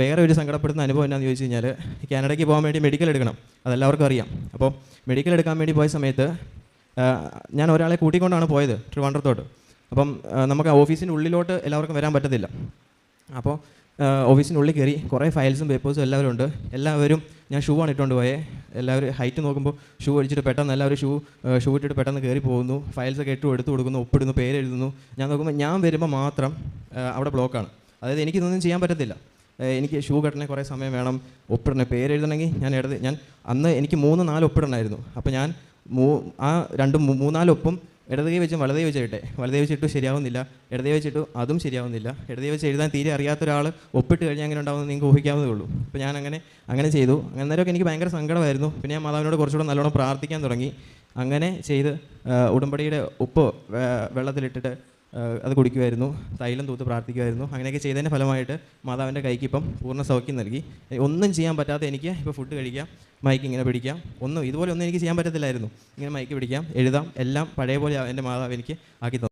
വേറെ ഒരു സങ്കടപ്പെടുന്ന അനുഭവം എന്നാന്ന് ചോദിച്ചു കഴിഞ്ഞാൽ, കാനഡയ്ക്ക് പോകാൻ വേണ്ടി മെഡിക്കൽ എടുക്കണം, അതെല്ലാവർക്കും അറിയാം. അപ്പോൾ മെഡിക്കൽ എടുക്കാൻ വേണ്ടി പോയ സമയത്ത് ഞാൻ ഒരാളെ കൂട്ടിക്കൊണ്ടാണ് പോയത് ട്രിവാൻഡ്രത്തോട്ട്. അപ്പം നമുക്ക് ഓഫീസിൻ്റെ ഉള്ളിലോട്ട് എല്ലാവർക്കും വരാൻ പറ്റത്തില്ല. അപ്പോൾ ഓഫീസിൻ്റെ ഉള്ളിൽ കയറി കുറേ ഫയൽസും പേപ്പേഴ്സും എല്ലാവരും ഉണ്ട്. എല്ലാവരും, ഞാൻ ഷൂ ആണ് ഇട്ടുകൊണ്ട് പോയേ. എല്ലാവരും ഹൈറ്റ് നോക്കുമ്പോൾ ഷൂ അടിച്ചിട്ട് പെട്ടെന്ന് എല്ലാവരും ഷൂ ഇട്ടിട്ട് പെട്ടെന്ന് കയറി പോകുന്നു. ഫയൽസൊക്കെ എടുത്തു കൊടുക്കുന്നു, ഒപ്പിടുന്നു, പേരെഴുതുന്നു. ഞാൻ നോക്കുമ്പോൾ ഞാൻ വരുമ്പോൾ മാത്രം അവിടെ ബ്ലോക്കാണ്. അതായത് എനിക്കിതൊന്നും ചെയ്യാൻ പറ്റത്തില്ല. എനിക്ക് ഷൂ കെട്ടണേ കുറേ സമയം വേണം, ഒപ്പിടണേ, പേരെഴുതണമെങ്കിൽ ഞാൻ അന്ന് എനിക്ക് 3-4 ഒപ്പിടണമായിരുന്നു. അപ്പോൾ ഞാൻ ആ 2-3-4 ഒപ്പും ഇടതേ വെച്ചും വലതേ വെച്ച് ഇട്ടെ. വലതേ വെച്ചിട്ട് ശരിയാവുന്നില്ല, ഇടതേ വെച്ചിട്ട് അതും ശരിയാവുന്നില്ല. ഇടതേ വെച്ച് എഴുതാൻ തീരെ അറിയാത്ത ഒരാൾ ഒപ്പിട്ട് കഴിഞ്ഞാൽ അങ്ങനെ ഉണ്ടാവുമെന്ന് നിങ്ങൾക്ക് ഊഹിക്കാവുന്നതേ ഉള്ളൂ. അപ്പോൾ ഞാൻ അങ്ങനെ ചെയ്തു. അന്നേരമൊക്കെ എനിക്ക് ഭയങ്കര സങ്കടമായിരുന്നു. പിന്നെ ഞാൻ മാതാവിനോട് കുറച്ചുകൂടെ നല്ലോണം പ്രാർത്ഥിക്കാൻ തുടങ്ങി. അങ്ങനെ ചെയ്ത് ഉടമ്പടിയുടെ ഉപ്പ് വെള്ളത്തിലിട്ടിട്ട് അത് കുടിക്കുമായിരുന്നു, തൈലം തൂത്ത് പ്രാർത്ഥിക്കുമായിരുന്നു. അങ്ങനെയൊക്കെ ചെയ്തതിൻ്റെ ഫലമായിട്ട് മാതാവിൻ്റെ കൈക്ക് ഇപ്പം പൂർണ്ണ സൗഖ്യം നൽകി. ഒന്നും ചെയ്യാൻ പറ്റാത്ത എനിക്ക് ഇപ്പോൾ ഫുഡ് കഴിക്കാം, മൈക്ക് ഇങ്ങനെ പിടിക്കാം, ഇതുപോലെ ഒന്നും എനിക്ക് ചെയ്യാൻ പറ്റത്തില്ലായിരുന്നു. ഇങ്ങനെ മൈക്ക് പിടിക്കാം, എഴുതാം, എല്ലാം പഴയ പോലെ എൻ്റെ മാതാവ് എനിക്ക് ആക്കി തന്നു.